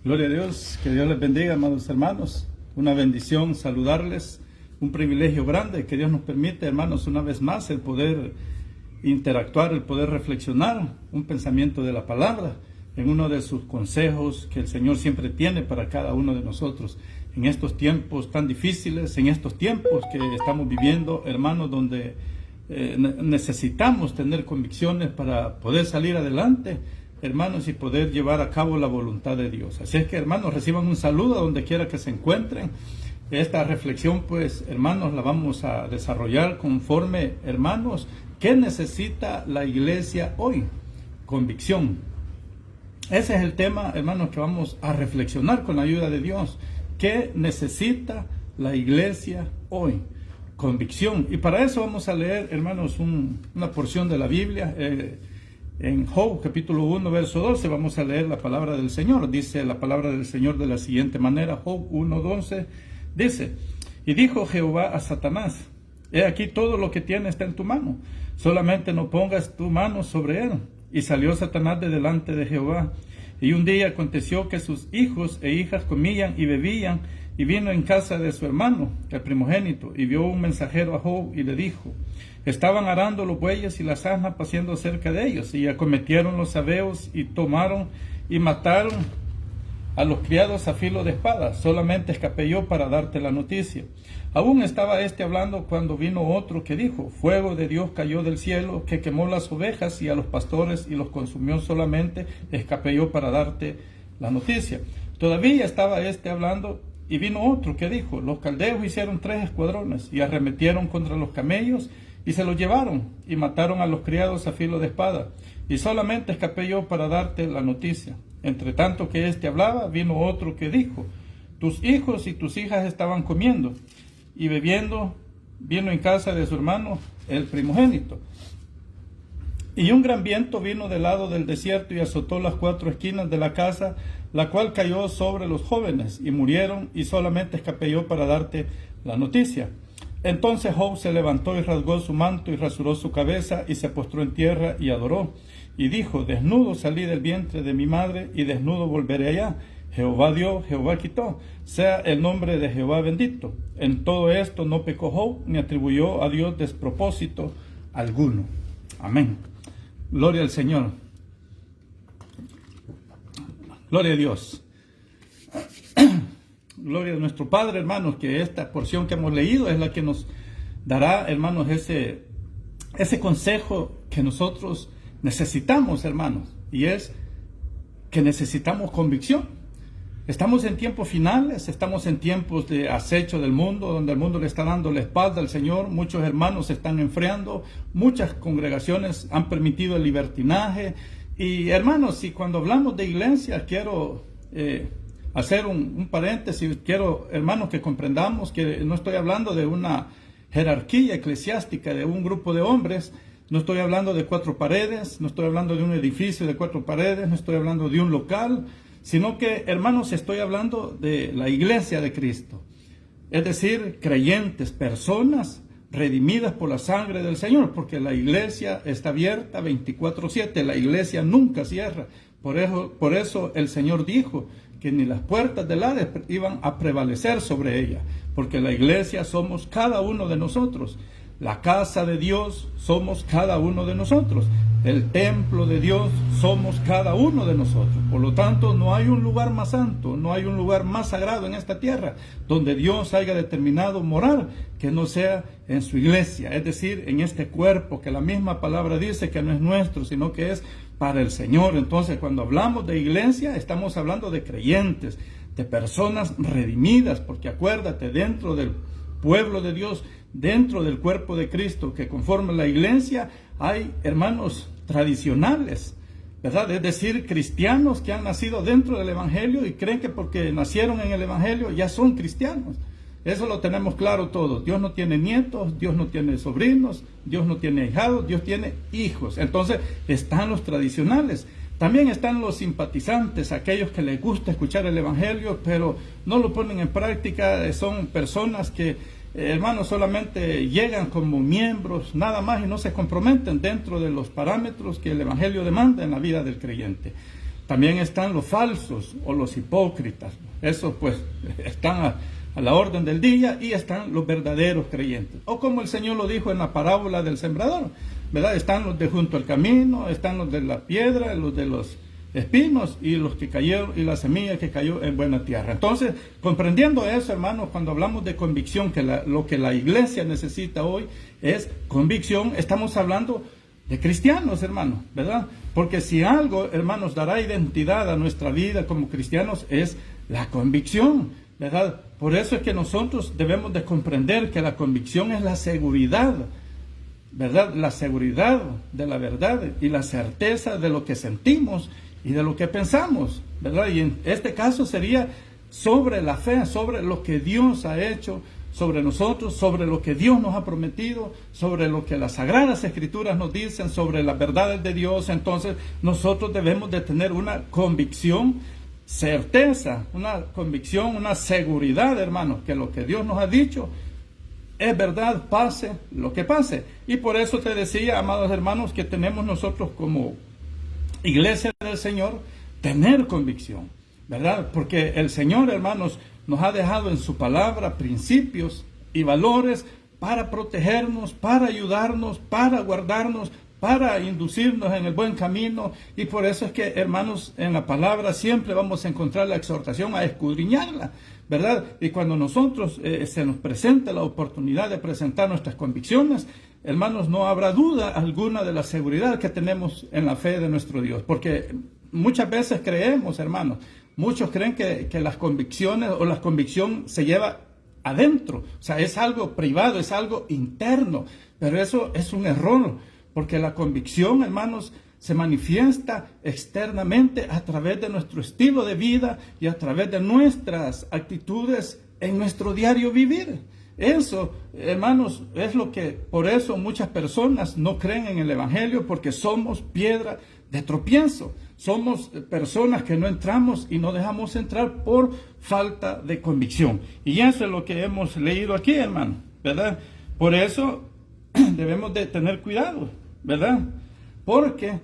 Gloria a Dios, que Dios les bendiga, amados hermanos. Una bendición saludarles, un privilegio grande que Dios nos permite, hermanos, una vez más el poder interactuar, el poder reflexionar un pensamiento de la palabra en uno de sus consejos que el Señor siempre tiene para cada uno de nosotros. En estos tiempos tan difíciles, en estos tiempos que estamos viviendo, hermanos, donde necesitamos tener convicciones para poder salir adelante, hermanos, y poder llevar a cabo la voluntad de Dios. Así es que, hermanos, reciban un saludo a donde quiera que se encuentren. Esta reflexión, pues, hermanos, la vamos a desarrollar conforme, hermanos, ¿qué necesita la iglesia hoy? Convicción. Ese es el tema, hermanos, que vamos a reflexionar con la ayuda de Dios. ¿Qué necesita la iglesia hoy? Convicción. Y para eso vamos a leer, hermanos, una porción de la Biblia. En Job, capítulo 1, verso 12, vamos a leer la palabra del Señor. Dice la palabra del Señor de la siguiente manera. Job 1:12 dice: y dijo Jehová a Satanás: he aquí todo lo que tiene está en tu mano, solamente no pongas tu mano sobre él. Y salió Satanás de delante de Jehová. Y un día aconteció que sus hijos e hijas comían y bebían, y vino en casa de su hermano, el primogénito, y vio un mensajero a Job y le dijo: estaban arando los bueyes y las asnas paciendo cerca de ellos, y acometieron los sabeos y tomaron y mataron a los criados a filo de espada. Solamente escapé yo para darte la noticia. Aún estaba hablando cuando vino otro que dijo: fuego de Dios cayó del cielo, que quemó las ovejas y a los pastores y los consumió. Solamente escapé yo para darte la noticia. Todavía estaba hablando, y vino otro que dijo: los caldeos hicieron 3 escuadrones y arremetieron contra los camellos y se los llevaron y mataron a los criados a filo de espada. Y solamente escapé yo para darte la noticia. Entre tanto que hablaba, vino otro que dijo: tus hijos y tus hijas estaban comiendo y bebiendo. Vino en casa de su hermano, el primogénito. Y un gran viento vino del lado del desierto y azotó las 4 esquinas de la casa, la cual cayó sobre los jóvenes y murieron, y solamente escapé yo para darte la noticia. Entonces Job se levantó y rasgó su manto y rasuró su cabeza y se postró en tierra y adoró. Y dijo: desnudo salí del vientre de mi madre y desnudo volveré allá. Jehová dio, Jehová quitó. Sea el nombre de Jehová bendito. En todo esto no pecó Job ni atribuyó a Dios despropósito alguno. Amén. Gloria al Señor. Gloria a Dios. Gloria a nuestro Padre, hermanos, que esta porción que hemos leído es la que nos dará, hermanos, ese consejo que nosotros necesitamos, hermanos, y es que necesitamos convicción. Estamos en tiempos finales, estamos en tiempos de acecho del mundo, donde el mundo le está dando la espalda al Señor. Muchos hermanos se están enfriando, muchas congregaciones han permitido el libertinaje. Y hermanos, y cuando hablamos de iglesia, quiero hacer un paréntesis. Quiero, hermanos, que comprendamos que no estoy hablando de una jerarquía eclesiástica, de un grupo de hombres. No estoy hablando de 4 paredes, no estoy hablando de un edificio de 4 paredes, no estoy hablando de un local, sino que, hermanos, estoy hablando de la iglesia de Cristo. Es decir, creyentes, personas redimidas por la sangre del Señor, porque la iglesia está abierta 24/7, la iglesia nunca cierra. Por eso el Señor dijo que ni las puertas del Hades iban a prevalecer sobre ella, porque la iglesia somos cada uno de nosotros. La casa de Dios somos cada uno de nosotros. El templo de Dios somos cada uno de nosotros. Por lo tanto, no hay un lugar más santo, no hay un lugar más sagrado en esta tierra donde Dios haya determinado morar que no sea en su iglesia, es decir, en este cuerpo que la misma palabra dice que no es nuestro, sino que es para el Señor. Entonces, cuando hablamos de iglesia, estamos hablando de creyentes, de personas redimidas, porque acuérdate, dentro del pueblo de Dios, dentro del cuerpo de Cristo que conforma la iglesia, hay hermanos tradicionales, ¿verdad? Es decir, cristianos que han nacido dentro del evangelio y creen que porque nacieron en el evangelio ya son cristianos. Eso lo tenemos claro todos. Dios no tiene nietos, Dios no tiene sobrinos, Dios no tiene ahijados, Dios tiene hijos. Entonces están los tradicionales. También están los simpatizantes, aquellos que les gusta escuchar el evangelio, pero no lo ponen en práctica. Son personas que, hermanos, solamente llegan como miembros, nada más, y no se comprometen dentro de los parámetros que el evangelio demanda en la vida del creyente. también están los falsos o los hipócritas. Esos pues están a la orden del día, y están los verdaderos creyentes. O como el Señor lo dijo en la parábola del sembrador, ¿verdad? Están los de junto al camino, están los de la piedra, los de los espinos, y los que cayeron, y la semilla que cayó en buena tierra. Entonces, comprendiendo eso, hermanos, cuando hablamos de convicción, que lo que la iglesia necesita hoy es convicción, estamos hablando de cristianos, hermanos, ¿verdad? Porque si algo, hermanos, dará identidad a nuestra vida como cristianos, es la convicción, ¿verdad? Por eso es que nosotros debemos de comprender que la convicción es la seguridad, ¿verdad? La seguridad de la verdad y la certeza de lo que sentimos y de lo que pensamos, ¿verdad? Y en este caso sería sobre la fe, sobre lo que Dios ha hecho sobre nosotros, sobre lo que Dios nos ha prometido, sobre lo que las Sagradas Escrituras nos dicen, sobre las verdades de Dios. Entonces nosotros debemos de tener una convicción, certeza, una convicción, una seguridad, hermanos, que lo que Dios nos ha dicho es verdad, pase lo que pase. Y por eso te decía, amados hermanos, que tenemos nosotros como iglesia del Señor tener convicción, ¿verdad? Porque el Señor, hermanos, nos ha dejado en su palabra principios y valores para protegernos, para ayudarnos, para guardarnos, para inducirnos en el buen camino. Y por eso es que, hermanos, en la palabra siempre vamos a encontrar la exhortación a escudriñarla, ¿verdad? Y cuando nosotros se nos presenta la oportunidad de presentar nuestras convicciones, hermanos, no habrá duda alguna de la seguridad que tenemos en la fe de nuestro Dios. Porque muchas veces creemos, hermanos, muchos creen que las convicciones o la convicción se lleva adentro, o sea, es algo privado, es algo interno, pero eso es un error, porque la convicción, hermanos, se manifiesta externamente a través de nuestro estilo de vida y a través de nuestras actitudes en nuestro diario vivir. Eso, hermanos, es lo que, por eso muchas personas no creen en el Evangelio, porque somos piedra de tropiezo. Somos personas que no entramos y no dejamos entrar por falta de convicción. Y eso es lo que hemos leído aquí, hermano, ¿verdad? Por eso debemos de tener cuidado, ¿verdad? Porque,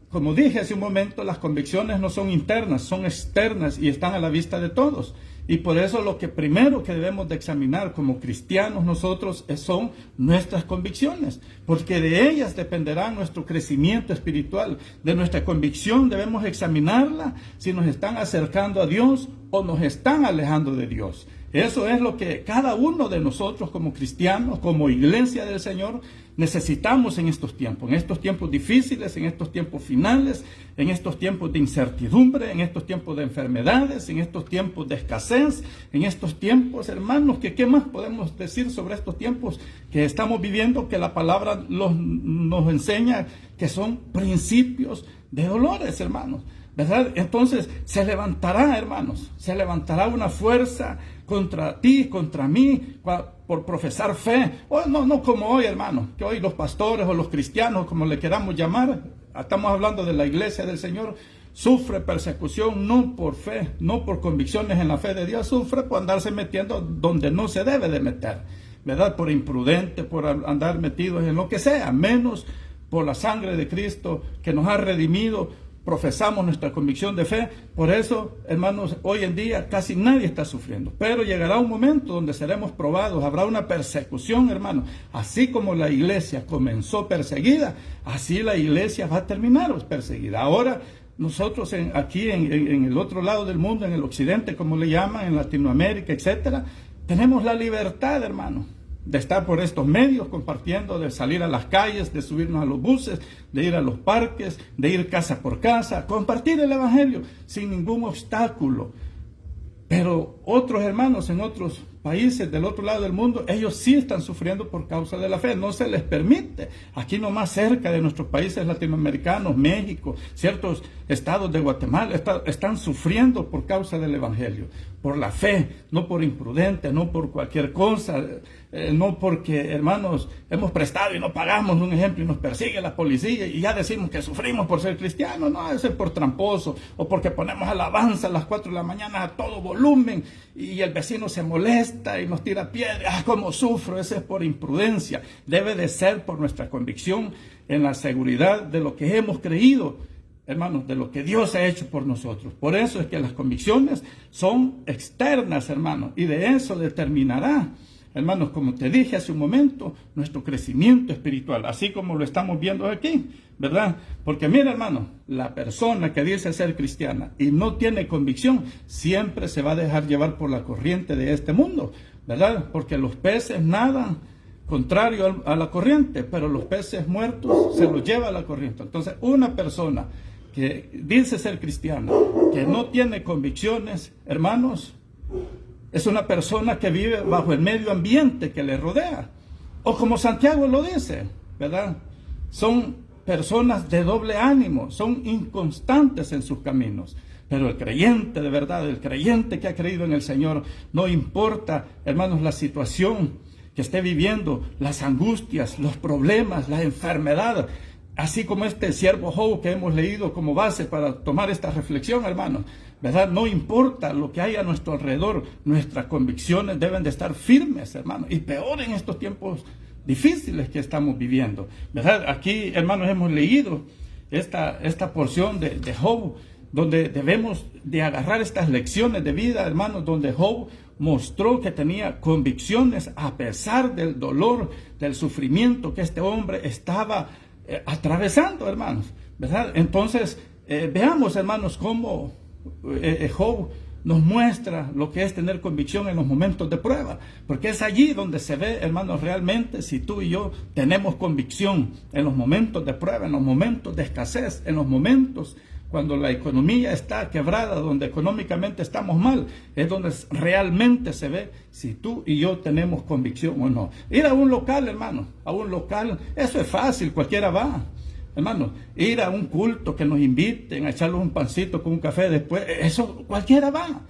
como dije hace un momento, las convicciones no son internas, son externas y están a la vista de todos. Y por eso lo que primero que debemos de examinar como cristianos nosotros son nuestras convicciones, porque de ellas dependerá nuestro crecimiento espiritual. De nuestra convicción debemos examinarla si nos están acercando a Dios o nos están alejando de Dios. Eso es lo que cada uno de nosotros como cristianos, como iglesia del Señor, necesitamos en estos tiempos difíciles, en estos tiempos finales, en estos tiempos de incertidumbre, en estos tiempos de enfermedades, en estos tiempos de escasez, en estos tiempos, hermanos, que ¿qué más podemos decir sobre estos tiempos que estamos viviendo? Que la palabra nos enseña que son principios de dolores, hermanos, ¿verdad? Entonces se levantará, hermanos, se levantará una fuerza contra ti, contra mí, por profesar fe. No como hoy, hermano, que hoy los pastores o los cristianos, como le queramos llamar, estamos hablando de la iglesia del Señor, sufre persecución no por fe, no por convicciones en la fe de Dios, sufre por andarse metiendo donde no se debe de meter, ¿verdad? Por imprudente, por andar metidos en lo que sea, menos por la sangre de Cristo que nos ha redimido. Profesamos nuestra convicción de fe. Por eso, hermanos, hoy en día casi nadie está sufriendo, pero llegará un momento donde seremos probados, habrá una persecución, hermanos. Así como la iglesia comenzó perseguida, así la iglesia va a terminar perseguida. Ahora nosotros aquí en el otro lado del mundo, en el occidente, como le llaman, en Latinoamérica, etcétera, tenemos la libertad, hermano, de estar por estos medios compartiendo, de salir a las calles, de subirnos a los buses, de ir a los parques, de ir casa por casa, compartir el Evangelio sin ningún obstáculo. Pero otros hermanos en otros países del otro lado del mundo, ellos sí están sufriendo por causa de la fe, no se les permite. Aquí nomás cerca de nuestros países latinoamericanos, México, ciertos estados de Guatemala, están sufriendo por causa del Evangelio, por la fe, no por imprudente, no por cualquier cosa, no porque, hermanos, hemos prestado y no pagamos, un ejemplo, y nos persigue la policía y ya decimos que sufrimos por ser cristianos. No, es por tramposo, o porque ponemos alabanza a las 4 de la mañana a todo volumen y el vecino se molesta y nos tira piedras. Cómo sufro, ese es por imprudencia. Debe de ser por nuestra convicción en la seguridad de lo que hemos creído, hermanos, de lo que Dios ha hecho por nosotros. Por eso es que las convicciones son externas, hermanos, y de eso determinará, hermanos, como te dije hace un momento, nuestro crecimiento espiritual, así como lo estamos viendo aquí, ¿verdad? Porque mira, hermano, la persona que dice ser cristiana y no tiene convicción, siempre se va a dejar llevar por la corriente de este mundo, ¿verdad? Porque los peces nadan contrario a la corriente, pero los peces muertos se los lleva a la corriente. Entonces, una persona que dice ser cristiana, que no tiene convicciones, hermanos, es una persona que vive bajo el medio ambiente que le rodea. O como Santiago lo dice, ¿verdad? Son personas de doble ánimo, son inconstantes en sus caminos. Pero el creyente de verdad, el creyente que ha creído en el Señor, no importa, hermanos, la situación que esté viviendo, las angustias, los problemas, la enfermedad, así como este siervo Job que hemos leído como base para tomar esta reflexión, hermanos, ¿verdad? No importa lo que hay a nuestro alrededor, nuestras convicciones deben de estar firmes, hermanos, y peor en estos tiempos difíciles que estamos viviendo, ¿verdad? Aquí, hermanos, hemos leído esta porción de Job, donde debemos de agarrar estas lecciones de vida, hermanos, donde Job mostró que tenía convicciones a pesar del dolor, del sufrimiento que este hombre estaba atravesando, hermanos, ¿verdad? Entonces, veamos, hermanos, cómo Job nos muestra lo que es tener convicción en los momentos de prueba, porque es allí donde se ve, hermanos, realmente si tú y yo tenemos convicción en los momentos de prueba, en los momentos de escasez, en los momentos cuando la economía está quebrada, donde económicamente estamos mal, es donde realmente se ve si tú y yo tenemos convicción o no. Ir a un local, hermano, a un local, eso es fácil, cualquiera va. Hermano, ir a un culto que nos inviten a echarle un pancito con un café después, eso cualquiera va.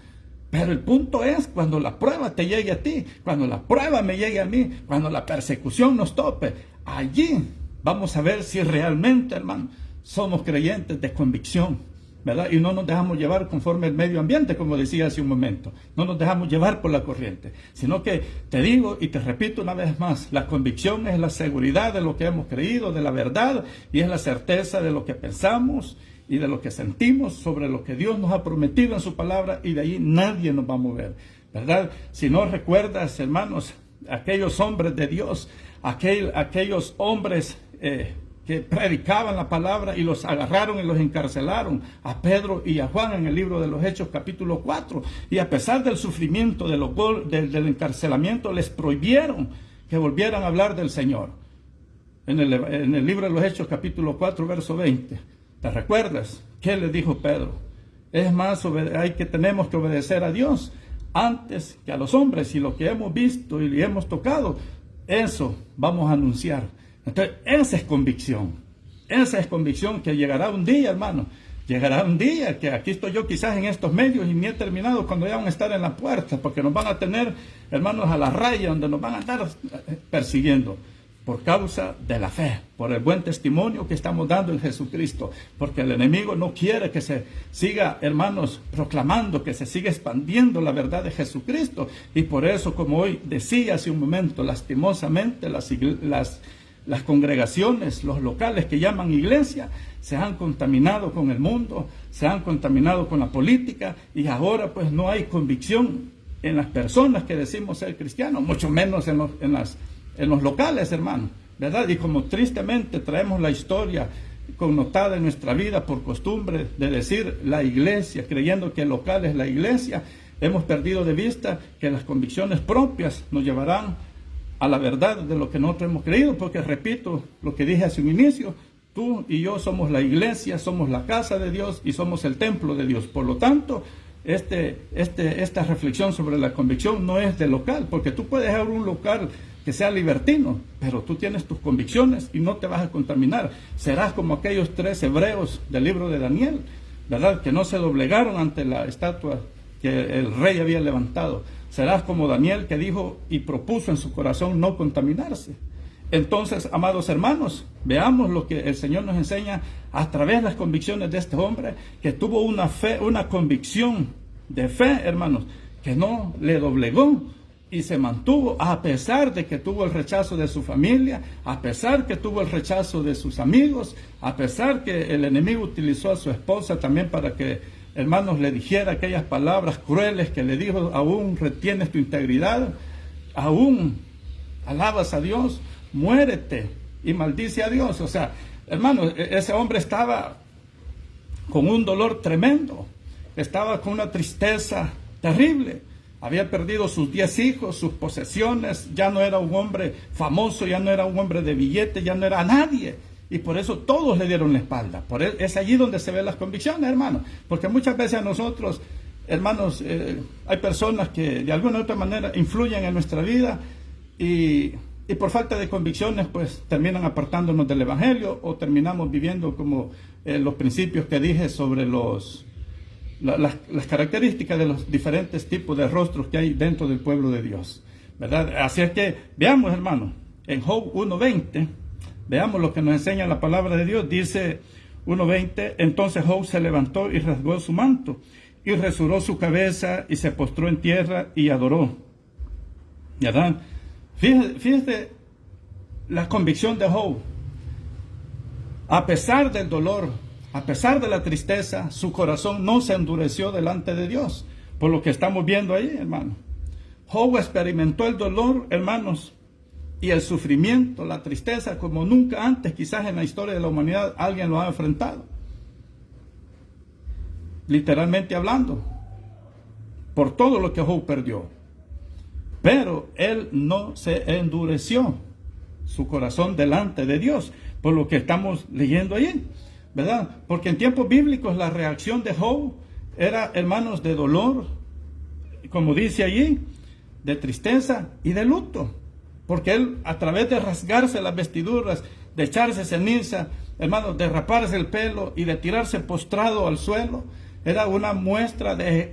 Pero el punto es cuando la prueba te llegue a ti, cuando la prueba me llegue a mí, cuando la persecución nos tope, allí vamos a ver si realmente, hermano, somos creyentes de convicción, ¿verdad? Y no nos dejamos llevar conforme el medio ambiente, como decía hace un momento. No nos dejamos llevar por la corriente, sino que te digo y te repito una vez más, la convicción es la seguridad de lo que hemos creído, de la verdad, y es la certeza de lo que pensamos y de lo que sentimos sobre lo que Dios nos ha prometido en su palabra, y de ahí nadie nos va a mover, ¿verdad? Si no recuerdas, hermanos, aquellos hombres de Dios, aquellos hombres que predicaban la palabra y los agarraron y los encarcelaron, a Pedro y a Juan en el libro de los Hechos capítulo 4, y a pesar del sufrimiento, del encarcelamiento, les prohibieron que volvieran a hablar del Señor. En el libro de los Hechos capítulo 4 verso 20, ¿te recuerdas? ¿Qué le dijo Pedro? Es más, tenemos que obedecer a Dios antes que a los hombres, y lo que hemos visto y hemos tocado, eso vamos a anunciar. Entonces, esa es convicción que llegará un día, hermano. Llegará un día que aquí estoy yo quizás en estos medios y ni he terminado cuando ya van a estar en la puerta, porque nos van a tener, hermanos, a la raya, donde nos van a estar persiguiendo por causa de la fe, por el buen testimonio que estamos dando en Jesucristo, porque el enemigo no quiere que se siga, hermanos, proclamando, que se siga expandiendo la verdad de Jesucristo, y por eso, como hoy decía hace un momento, lastimosamente las congregaciones, los locales que llaman iglesia, se han contaminado con el mundo, se han contaminado con la política, y ahora pues no hay convicción en las personas que decimos ser cristianos, mucho menos en los locales, hermano, ¿verdad? Y como tristemente traemos la historia connotada en nuestra vida por costumbre de decir la iglesia, creyendo que el local es la iglesia, hemos perdido de vista que las convicciones propias nos llevarán a la verdad de lo que nosotros hemos creído, porque repito lo que dije hace un inicio, tú y yo somos la iglesia, somos la casa de Dios y somos el templo de Dios. Por lo tanto, esta reflexión sobre la convicción no es de local, porque tú puedes abrir un local que sea libertino, pero tú tienes tus convicciones y no te vas a contaminar. Serás como aquellos 3 hebreos del libro de Daniel, ¿verdad? Que no se doblegaron ante la estatua que el rey había levantado. Serás como Daniel, que dijo y propuso en su corazón no contaminarse. Entonces, amados hermanos, veamos lo que el Señor nos enseña a través de las convicciones de este hombre, que tuvo una fe, una convicción de fe, hermanos, que no le doblegó y se mantuvo a pesar de que tuvo el rechazo de su familia, a pesar que tuvo el rechazo de sus amigos, a pesar que el enemigo utilizó a su esposa también para que, hermanos, le dijera aquellas palabras crueles que le dijo: aún retienes tu integridad, aún alabas a Dios, muérete y maldice a Dios. O sea, hermanos, ese hombre estaba con un dolor tremendo, estaba con una tristeza terrible. Había perdido sus 10 hijos, sus posesiones, ya no era un hombre famoso, ya no era un hombre de billete, ya no era nadie. Y por eso todos le dieron la espalda. Es allí donde se ven las convicciones, hermanos. Porque muchas veces a nosotros, hermanos, hay personas que de alguna u otra manera influyen en nuestra vida y por falta de convicciones, pues terminan apartándonos del Evangelio o terminamos viviendo como los principios que dije sobre las características de los diferentes tipos de rostros que hay dentro del pueblo de Dios, ¿verdad? Así es que veamos, hermano, en Job 1:20, veamos lo que nos enseña la palabra de Dios. Dice 1:20: entonces Job se levantó y rasgó su manto y rasuró su cabeza y se postró en tierra y adoró. ¿Verdad? Fíjese la convicción de Job. A pesar del dolor, a pesar de la tristeza, su corazón no se endureció delante de Dios, por lo que estamos viendo ahí, hermano. Job experimentó el dolor, hermanos, y el sufrimiento, la tristeza, como nunca antes quizás en la historia de la humanidad alguien lo ha enfrentado. Literalmente hablando, por todo lo que Job perdió. Pero él no se endureció su corazón delante de Dios, por lo que estamos leyendo allí, ¿verdad? Porque en tiempos bíblicos la reacción de Job era, hermanos, de dolor, como dice allí, de tristeza y de luto. Porque él, a través de rasgarse las vestiduras, de echarse ceniza, hermanos, de raparse el pelo y de tirarse postrado al suelo, era una muestra de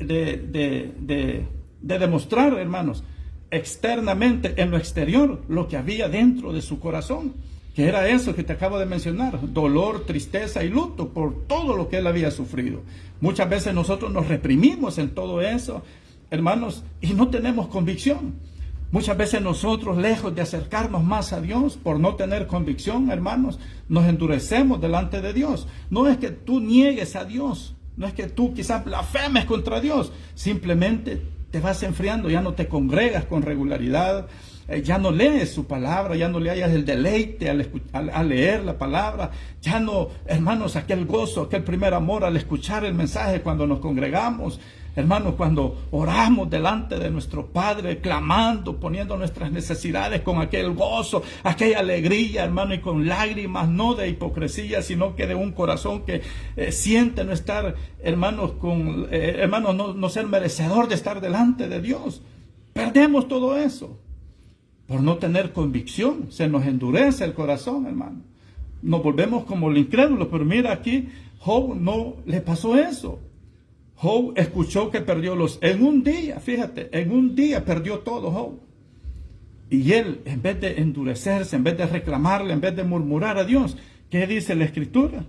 demostrar, hermanos, externamente, en lo exterior, lo que había dentro de su corazón, que era eso que te acabo de mencionar: dolor, tristeza y luto por todo lo que él había sufrido. Muchas veces nosotros nos reprimimos en todo eso, hermanos, y no tenemos convicción. Muchas veces nosotros, lejos de acercarnos más a Dios, por no tener convicción, hermanos, nos endurecemos delante de Dios. No es que tú niegues a Dios, no es que tú quizás blasfemes contra Dios, simplemente te vas enfriando, ya no te congregas con regularidad, ya no lees su palabra, ya no le hayas el deleite al leer la palabra, ya no, hermanos, aquel gozo, aquel primer amor al escuchar el mensaje cuando nos congregamos, hermanos, cuando oramos delante de nuestro Padre, clamando, poniendo nuestras necesidades con aquel gozo, aquella alegría, hermano, y con lágrimas, no de hipocresía, sino que de un corazón que siente no estar, hermanos, no ser merecedor de estar delante de Dios. Perdemos todo eso por no tener convicción. Se nos endurece el corazón, hermano. Nos volvemos como el incrédulo. Pero mira aquí, Job no le pasó eso. Job escuchó que perdió en un día, fíjate, en un día perdió todo Job. Y él, en vez de endurecerse, en vez de reclamarle, en vez de murmurar a Dios, ¿qué dice la Escritura?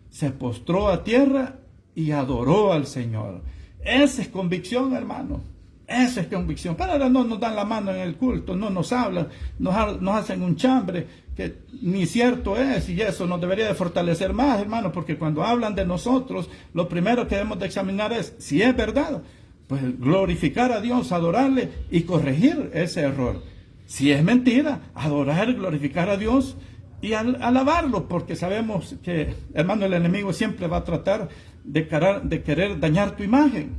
Se postró a tierra y adoró al Señor. Esa es convicción, hermano. Esa es convicción. Pero ahora no nos dan la mano en el culto, no nos hablan, nos hacen un chambre que ni cierto es, y eso nos debería de fortalecer más, hermano, porque cuando hablan de nosotros, lo primero que debemos de examinar es si es verdad, pues glorificar a Dios, adorarle y corregir ese error. Si es mentira, adorar, glorificar a Dios y alabarlo, porque sabemos que, hermano, el enemigo siempre va a tratar de querer dañar tu imagen.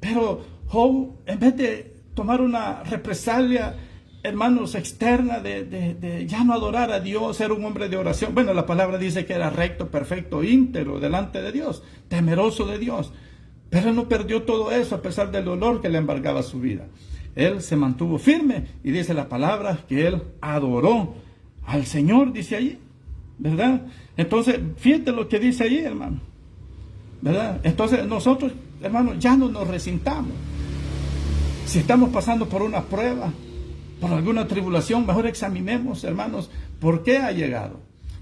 Pero Job, en vez de tomar una represalia, hermanos, externa de ya no adorar a Dios, ser un hombre de oración. Bueno, la palabra dice que era recto, perfecto, íntegro delante de Dios, temeroso de Dios. Pero él no perdió todo eso a pesar del dolor que le embargaba su vida. Él se mantuvo firme y dice la palabra que él adoró al Señor, dice allí, ¿verdad? Entonces, fíjate lo que dice allí, hermano, ¿verdad? Entonces nosotros, hermanos, ya no nos resintamos. Si estamos pasando por una prueba, por alguna tribulación, mejor examinemos, hermanos, por qué ha llegado.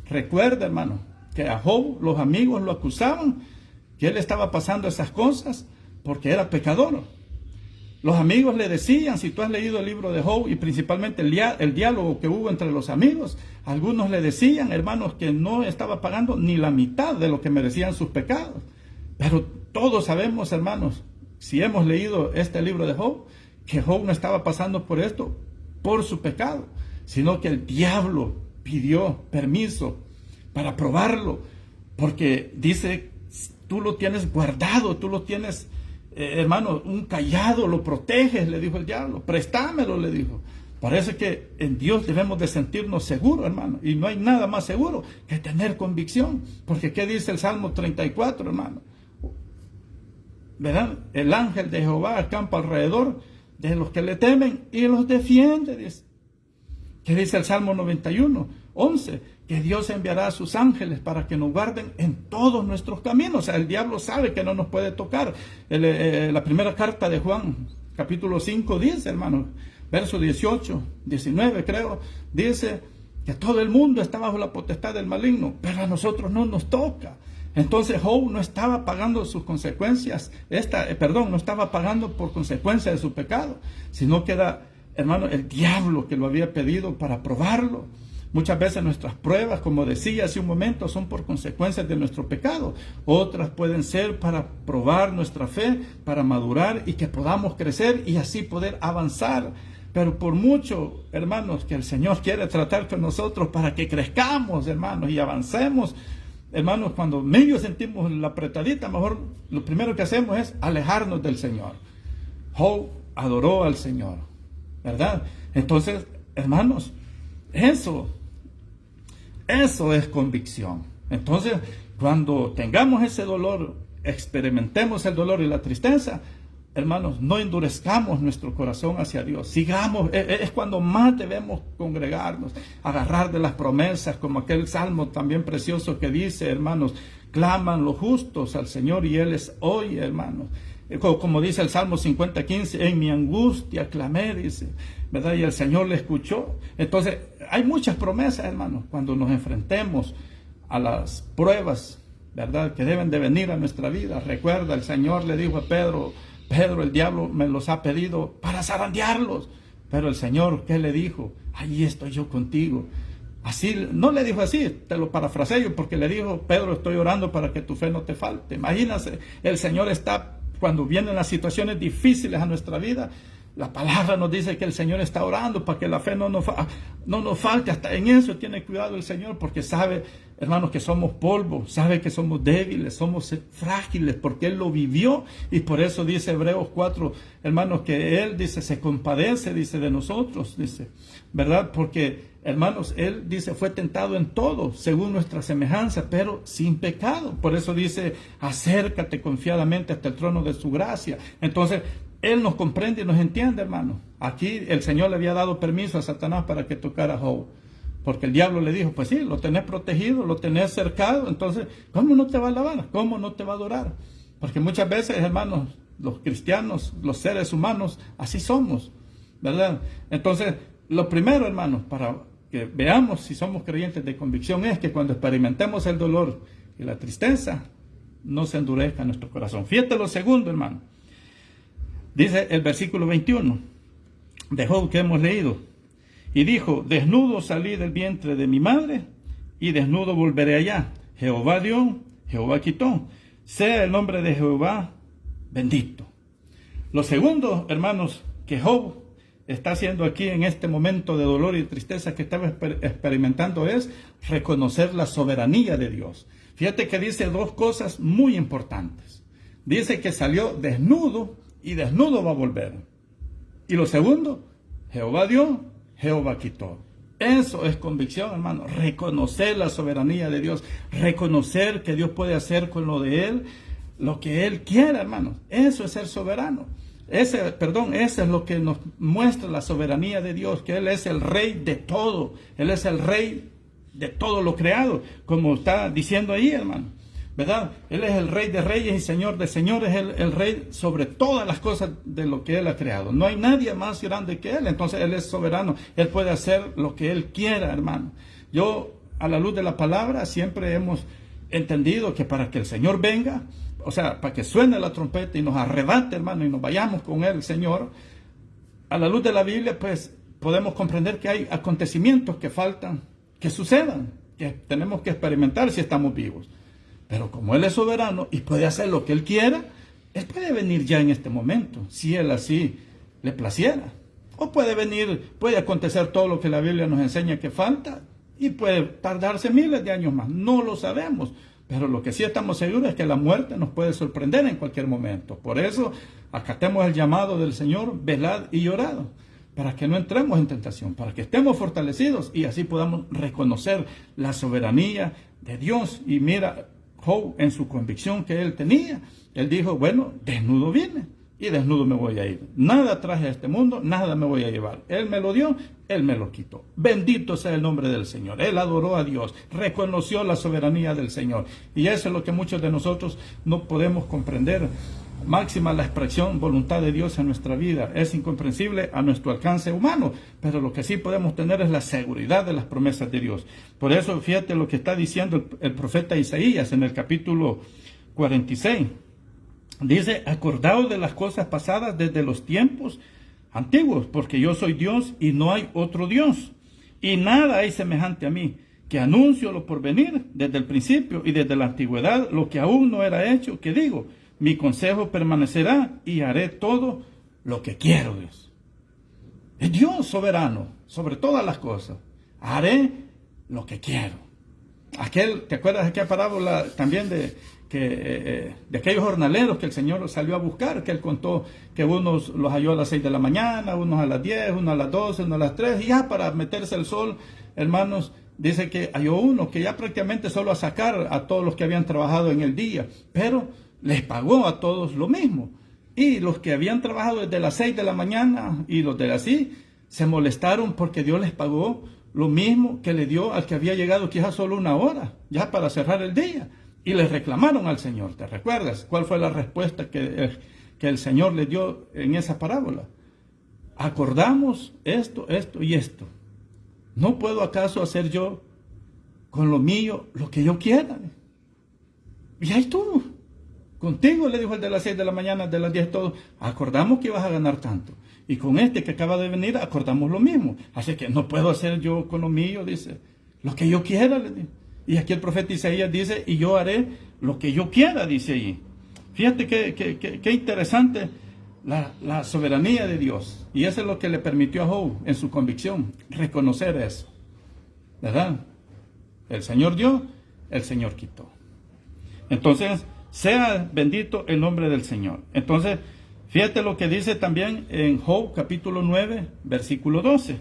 Recuerda, hermano, que a Job los amigos lo acusaban que él estaba pasando esas cosas porque era pecador. Los amigos le decían, si tú has leído el libro de Job y principalmente el diálogo que hubo entre los amigos, algunos le decían, hermanos, que no estaba pagando ni la mitad de lo que merecían sus pecados. Pero todos sabemos, hermanos, si hemos leído este libro de Job, que Job no estaba pasando por esto por su pecado, sino que el diablo pidió permiso para probarlo, porque dice, tú lo tienes guardado, tú lo tienes, hermano, un cayado, lo proteges, le dijo el diablo, préstamelo, le dijo. Parece que en Dios debemos de sentirnos seguros, hermano, y no hay nada más seguro que tener convicción, porque ¿qué dice el Salmo 34, hermano? ¿Verdad? El ángel de Jehová acampa alrededor de los que le temen y los defiende, dice. ¿Qué dice el Salmo 91, 11? Que Dios enviará a sus ángeles para que nos guarden en todos nuestros caminos. O sea, el diablo sabe que no nos puede tocar. La primera carta de Juan, capítulo 5, dice, hermano, verso 18, 19 creo, dice que todo el mundo está bajo la potestad del maligno, pero a nosotros no nos toca. Entonces Job no estaba pagando sus consecuencias, no estaba pagando por consecuencia de su pecado, sino que era, hermano, el diablo que lo había pedido para probarlo. Muchas veces nuestras pruebas, como decía hace un momento, son por consecuencias de nuestro pecado. Otras pueden ser para probar nuestra fe, para madurar y que podamos crecer y así poder avanzar. Pero por mucho, hermanos, que el Señor quiere tratar con nosotros para que crezcamos, hermanos, y avancemos. Hermanos, cuando medio sentimos la apretadita, mejor lo primero que hacemos es alejarnos del Señor. Job adoró al Señor, ¿verdad? Entonces, hermanos, eso es convicción. Entonces, cuando tengamos ese dolor, experimentemos el dolor y la tristeza, hermanos, no endurezcamos nuestro corazón hacia Dios. Sigamos, es cuando más debemos congregarnos, agarrar de las promesas, como aquel salmo también precioso que dice, hermanos, claman los justos al Señor y Él les oye, hermanos. Como dice el Salmo 50:15, en mi angustia clamé, dice, ¿verdad? Y el Señor le escuchó. Entonces, hay muchas promesas, hermanos, cuando nos enfrentemos a las pruebas, ¿verdad?, que deben de venir a nuestra vida. Recuerda, el Señor le dijo a Pedro, el diablo me los ha pedido para zarandearlos. Pero el Señor, ¿qué le dijo? Ahí estoy yo contigo. Así, no le dijo así, te lo parafraseo, porque le dijo, Pedro, estoy orando para que tu fe no te falte. Imagínate, el Señor está, cuando vienen las situaciones difíciles a nuestra vida, la palabra nos dice que el Señor está orando para que la fe no nos falte. Hasta en eso tiene cuidado el Señor, porque sabe, hermanos, que somos polvo, sabe que somos débiles, somos frágiles, porque Él lo vivió. Y por eso dice Hebreos 4, hermanos, que Él dice, se compadece, dice, de nosotros, dice, ¿verdad? Porque, hermanos, Él dice, fue tentado en todo, según nuestra semejanza, pero sin pecado. Por eso dice, acércate confiadamente hasta el trono de su gracia. Entonces, Él nos comprende y nos entiende, hermano. Aquí el Señor le había dado permiso a Satanás para que tocara a Job. Porque el diablo le dijo, pues sí, lo tenés protegido, lo tenés cercado. Entonces, ¿cómo no te va a alabar? ¿Cómo no te va a adorar? Porque muchas veces, hermanos, los cristianos, los seres humanos, así somos, ¿verdad? Entonces, lo primero, hermanos, para que veamos si somos creyentes de convicción es que cuando experimentemos el dolor y la tristeza, no se endurezca nuestro corazón. Fíjate lo segundo, hermano. Dice el versículo 21 de Job que hemos leído. Y dijo, desnudo salí del vientre de mi madre y desnudo volveré allá. Jehová dio, Jehová quitó. Sea el nombre de Jehová bendito. Lo segundo, hermanos, que Job está haciendo aquí en este momento de dolor y tristeza que estaba experimentando es reconocer la soberanía de Dios. Fíjate que dice dos cosas muy importantes. Dice que salió desnudo y desnudo va a volver. Y lo segundo, Jehová dio, Jehová quitó. Eso es convicción, hermano. Reconocer la soberanía de Dios. Reconocer que Dios puede hacer con lo de Él lo que Él quiera, hermanos. Eso es ser soberano. Eso es lo que nos muestra la soberanía de Dios, que Él es el Rey de todo. Él es el Rey de todo lo creado, como está diciendo ahí, hermano. ¿Verdad? Él es el Rey de reyes y Señor de señores, el Rey sobre todas las cosas de lo que Él ha creado. No hay nadie más grande que Él, entonces Él es soberano. Él puede hacer lo que Él quiera, hermano. Yo, a la luz de la palabra, siempre hemos entendido que para que el Señor venga, o sea, para que suene la trompeta y nos arrebate, hermano, y nos vayamos con Él, Señor, a la luz de la Biblia, pues podemos comprender que hay acontecimientos que faltan, que sucedan, que tenemos que experimentar si estamos vivos. Pero como Él es soberano y puede hacer lo que Él quiera, Él puede venir ya en este momento, si Él así le placiera. O puede venir, puede acontecer todo lo que la Biblia nos enseña que falta, y puede tardarse miles de años más. No lo sabemos. Pero lo que sí estamos seguros es que la muerte nos puede sorprender en cualquier momento. Por eso, acatemos el llamado del Señor, velad y orad, para que no entremos en tentación, para que estemos fortalecidos y así podamos reconocer la soberanía de Dios. Y mira, Job, en su convicción que él tenía, él dijo, bueno, desnudo vine y desnudo me voy a ir. Nada traje a este mundo, nada me voy a llevar. Él me lo dio, Él me lo quitó. Bendito sea el nombre del Señor. Él adoró a Dios, reconoció la soberanía del Señor. Y eso es lo que muchos de nosotros no podemos comprender. Máxima la expresión voluntad de Dios en nuestra vida. Es incomprensible a nuestro alcance humano, pero lo que sí podemos tener es la seguridad de las promesas de Dios. Por eso, fíjate lo que está diciendo el profeta Isaías en el capítulo 46. Dice, acordaos de las cosas pasadas desde los tiempos antiguos, porque yo soy Dios y no hay otro Dios, y nada hay semejante a mí, que anuncio lo por venir desde el principio y desde la antigüedad, lo que aún no era hecho, que digo, mi consejo permanecerá y haré todo lo que quiero, Dios. Es Dios soberano sobre todas las cosas. Haré lo que quiero. ¿Te acuerdas de aquella parábola también de aquellos jornaleros que el Señor salió a buscar? Que Él contó que unos los halló a las 6 de la mañana, unos a las 10, unos a las 12, unos a las 3, y ya para meterse el sol, hermanos, dice que halló uno que ya prácticamente solo a sacar a todos los que habían trabajado en el día, pero les pagó a todos lo mismo. Y los que habían trabajado desde las 6 de la mañana y los de las así, se molestaron porque Dios les pagó lo mismo que le dio al que había llegado quizás solo una hora, ya para cerrar el día. Y les reclamaron al Señor. ¿Te recuerdas cuál fue la respuesta que el Señor le dio en esa parábola? Acordamos esto, esto y esto. ¿No puedo acaso hacer yo con lo mío lo que yo quiera? Y ahí estuvo. Contigo, le dijo el de las 6 de la mañana, de las 10, todo. Acordamos que ibas a ganar tanto. Y con este que acaba de venir, acordamos lo mismo. Así que no puedo hacer yo con lo mío, dice, lo que yo quiera, le dijo. Y aquí el profeta Isaías dice, y yo haré lo que yo quiera, dice allí. Fíjate qué interesante la soberanía de Dios. Y eso es lo que le permitió a Job en su convicción, reconocer eso. ¿Verdad? El Señor dio, el Señor quitó. Entonces, sea bendito el nombre del Señor. Entonces, fíjate lo que dice también en Job capítulo 9, versículo 12.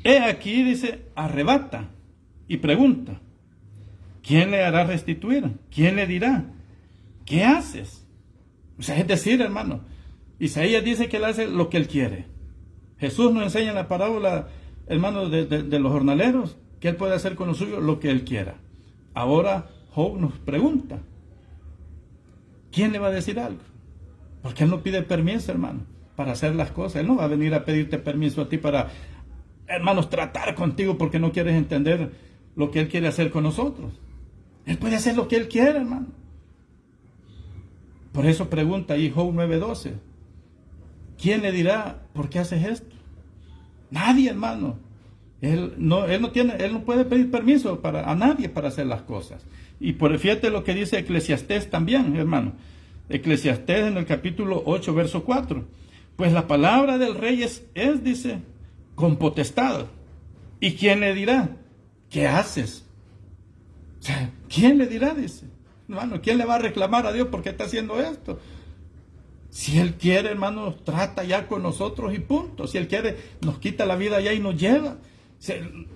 He aquí, dice, arrebata y pregunta, ¿quién le hará restituir? ¿Quién le dirá? ¿Qué haces? O sea, es decir, hermano, Isaías dice que él hace lo que él quiere. Jesús nos enseña en la parábola, hermano, de los jornaleros, que él puede hacer con lo suyo lo que él quiera. Ahora Job nos pregunta, ¿quién le va a decir algo? Porque él no pide permiso, hermano, para hacer las cosas. Él no va a venir a pedirte permiso a ti para, hermanos, tratar contigo porque no quieres entender lo que Él quiere hacer con nosotros. Él puede hacer lo que Él quiere, hermano. Por eso pregunta ahí Job 9:12. ¿Quién le dirá por qué haces esto? Nadie, hermano. Él no puede pedir permiso a nadie para hacer las cosas. Y fíjate lo que dice Eclesiastés también, hermano. Eclesiastés en el capítulo 8, verso 4. Pues la palabra del rey es dice, con potestad. ¿Y quién le dirá? ¿Qué haces? O sea, ¿quién le dirá? Dice. Hermano, ¿quién le va a reclamar a Dios por qué está haciendo esto? Si Él quiere, hermano, trata ya con nosotros y punto. Si Él quiere, nos quita la vida ya y nos lleva.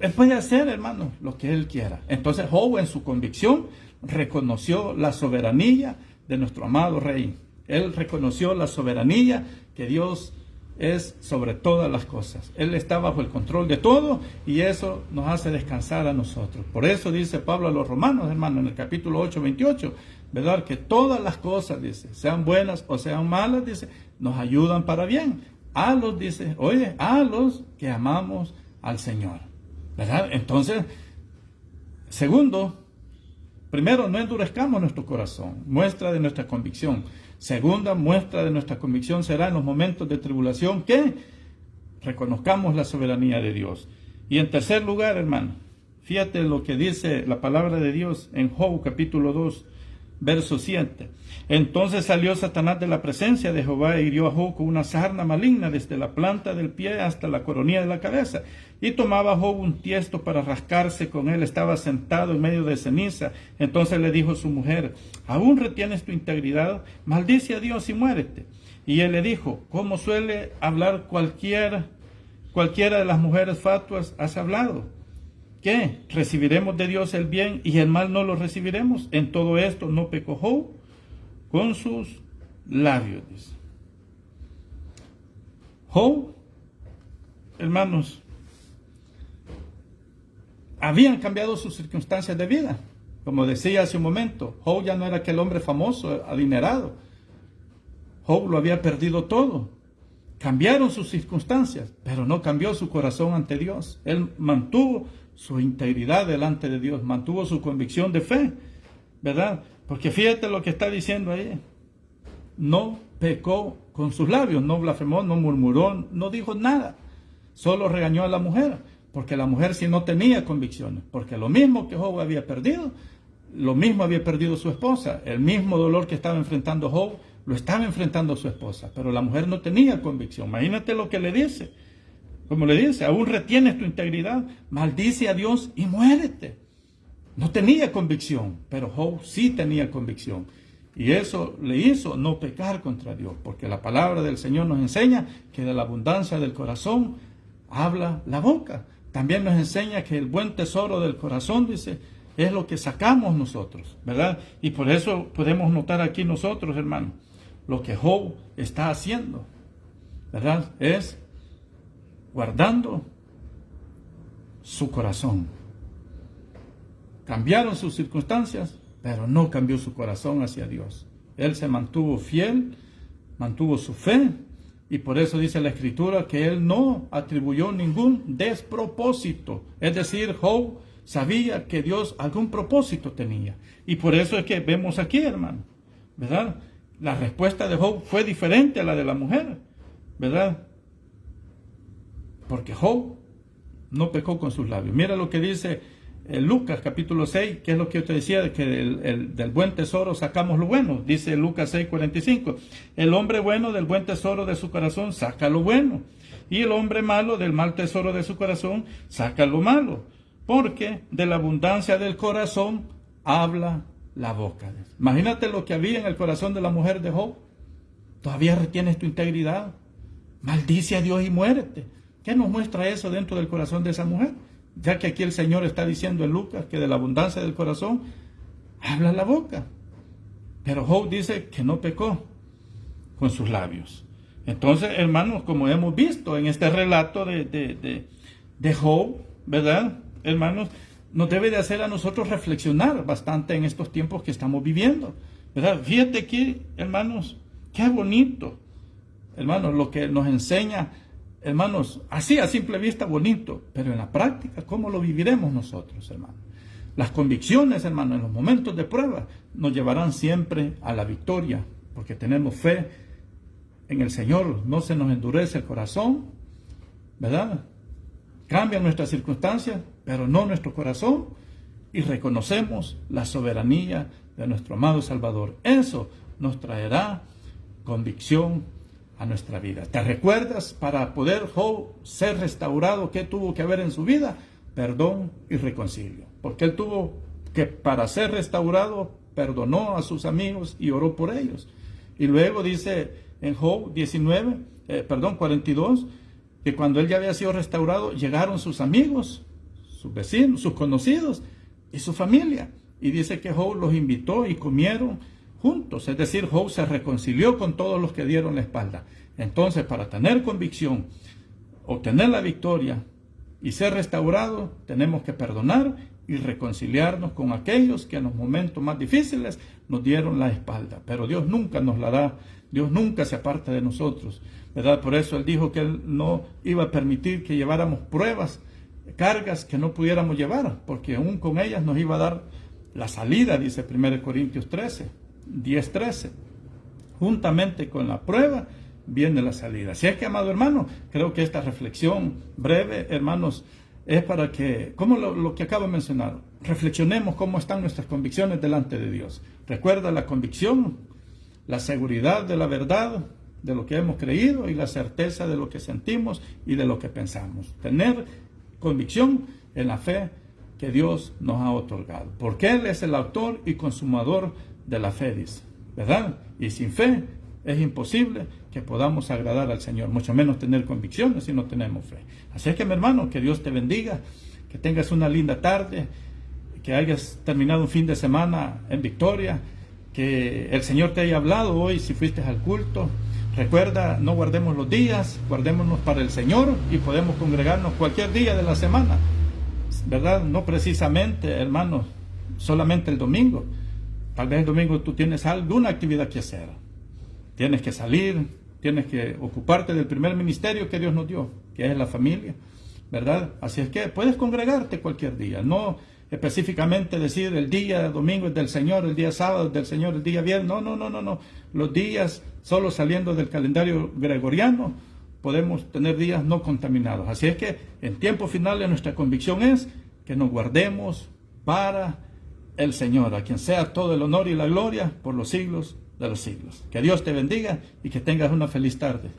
Él puede hacer, hermano, lo que Él quiera. Entonces Job, en su convicción, reconoció la soberanía de nuestro amado Rey. Él reconoció la soberanía que Dios es sobre todas las cosas. Él está bajo el control de todo y eso nos hace descansar a nosotros. Por eso dice Pablo a los romanos, hermano, en el capítulo 8, 28, ¿verdad? Que todas las cosas, dice, sean buenas o sean malas, dice, nos ayudan para bien. A los, dice, oye, a los que amamos al Señor, ¿verdad? Entonces, segundo, Primero, no endurezcamos nuestro corazón, muestra de nuestra convicción. Segunda, muestra de nuestra convicción será en los momentos de tribulación que reconozcamos la soberanía de Dios. Y en tercer lugar, hermano, fíjate lo que dice la palabra de Dios en Job capítulo 2, verso 7. Entonces salió Satanás de la presencia de Jehová e hirió a Job con una sarna maligna desde la planta del pie hasta la coronilla de la cabeza. Y tomaba Job un tiesto para rascarse con él. Estaba sentado en medio de ceniza. Entonces le dijo su mujer: ¿aún retienes tu integridad? Maldice a Dios y muérete. Y él le dijo: ¿cómo suele hablar cualquiera de las mujeres fatuas has hablado? ¿Qué? ¿Recibiremos de Dios el bien y el mal no lo recibiremos? En todo esto no pecó Job con sus labios, dice. Job, hermanos, habían cambiado sus circunstancias de vida. Como decía hace un momento, Job ya no era aquel hombre famoso, adinerado. Job lo había perdido todo. Cambiaron sus circunstancias, pero no cambió su corazón ante Dios. Él mantuvo su integridad delante de Dios, mantuvo su convicción de fe, ¿verdad? Porque fíjate lo que está diciendo ahí. No pecó con sus labios, no blasfemó, no murmuró, no dijo nada. Solo regañó a la mujer, porque la mujer sí no tenía convicciones. Porque lo mismo que Job había perdido, lo mismo había perdido su esposa. El mismo dolor que estaba enfrentando Job, lo estaba enfrentando su esposa. Pero la mujer no tenía convicción. Imagínate lo que le dice. Como le dice: aún retienes tu integridad, maldice a Dios y muérete. No tenía convicción, pero Job sí tenía convicción. Y eso le hizo no pecar contra Dios, porque la palabra del Señor nos enseña que de la abundancia del corazón habla la boca. También nos enseña que el buen tesoro del corazón, dice, es lo que sacamos nosotros, ¿verdad? Y por eso podemos notar aquí nosotros, hermanos, lo que Job está haciendo, ¿verdad? Es guardando su corazón. Cambiaron sus circunstancias, pero no cambió su corazón hacia Dios. Él se mantuvo fiel, mantuvo su fe, y por eso dice la Escritura que él no atribuyó ningún despropósito. Es decir, Job sabía que Dios algún propósito tenía. Y por eso es que vemos aquí, hermano, ¿verdad? La respuesta de Job fue diferente a la de la mujer, ¿verdad? Porque Job no pecó con sus labios. Mira lo que dice Lucas capítulo 6, que es lo que yo te decía, que del buen tesoro sacamos lo bueno. Dice Lucas 6:45, el hombre bueno del buen tesoro de su corazón saca lo bueno, y el hombre malo del mal tesoro de su corazón saca lo malo, porque de la abundancia del corazón habla la boca. Imagínate lo que había en el corazón de la mujer de Job. Todavía retienes tu integridad, maldice a Dios y muérete. ¿Qué nos muestra eso dentro del corazón de esa mujer? Ya que aquí el Señor está diciendo en Lucas que de la abundancia del corazón habla la boca. Pero Job dice que no pecó con sus labios. Entonces, hermanos, como hemos visto en este relato de Job, ¿verdad? Hermanos, nos debe de hacer a nosotros reflexionar bastante en estos tiempos que estamos viviendo, ¿verdad? Fíjate aquí, hermanos, qué bonito, hermanos, lo que nos enseña. Hermanos, así a simple vista bonito, pero en la práctica, ¿cómo lo viviremos nosotros, hermanos? Las convicciones, hermanos, en los momentos de prueba nos llevarán siempre a la victoria, porque tenemos fe en el Señor, no se nos endurece el corazón, ¿verdad? Cambian nuestras circunstancias, pero no nuestro corazón, y reconocemos la soberanía de nuestro amado Salvador. Eso nos traerá convicción a nuestra vida. ¿Te recuerdas? Para poder Job ser restaurado, ¿qué tuvo que haber en su vida? Perdón y reconcilio. Porque él tuvo que, para ser restaurado, perdonó a sus amigos y oró por ellos. Y luego dice en Job 42, que cuando él ya había sido restaurado, llegaron sus amigos, sus vecinos, sus conocidos y su familia. Y dice que Job los invitó y comieron juntos, es decir, Job se reconcilió con todos los que dieron la espalda. Entonces, para tener convicción, obtener la victoria y ser restaurado, tenemos que perdonar y reconciliarnos con aquellos que en los momentos más difíciles nos dieron la espalda. Pero Dios nunca nos la da, Dios nunca se aparta de nosotros, ¿verdad? Por eso Él dijo que Él no iba a permitir que lleváramos pruebas, cargas que no pudiéramos llevar, porque aún con ellas nos iba a dar la salida, dice 1 Corintios 10:13. Juntamente con la prueba viene la salida. Así es que, amado hermano, creo que esta reflexión breve, hermanos, es para que, como lo que acabo de mencionar, reflexionemos cómo están nuestras convicciones delante de Dios. Recuerda la convicción, la seguridad de la verdad, de lo que hemos creído, y la certeza de lo que sentimos y de lo que pensamos. Tener convicción en la fe que Dios nos ha otorgado. Porque Él es el autor y consumador de la fe, dice, ¿verdad? Y sin fe es imposible que podamos agradar al Señor, mucho menos tener convicciones si no tenemos fe. Así es que, mi hermano, que Dios te bendiga, que tengas una linda tarde, que hayas terminado un fin de semana en victoria, que el Señor te haya hablado hoy si fuiste al culto. Recuerda, no guardemos los días, guardémonos para el Señor, y podemos congregarnos cualquier día de la semana, ¿verdad? No precisamente, hermanos, solamente el domingo. Tal vez el domingo tú tienes alguna actividad que hacer. Tienes que salir, tienes que ocuparte del primer ministerio que Dios nos dio, que es la familia, ¿verdad? Así es que puedes congregarte cualquier día, no específicamente decir el día domingo es del Señor, el día sábado es del Señor, el día viernes. No. Los días, solo saliendo del calendario gregoriano, podemos tener días no contaminados. Así es que en tiempos finales nuestra convicción es que nos guardemos para el Señor, a quien sea todo el honor y la gloria por los siglos de los siglos. Que Dios te bendiga y que tengas una feliz tarde.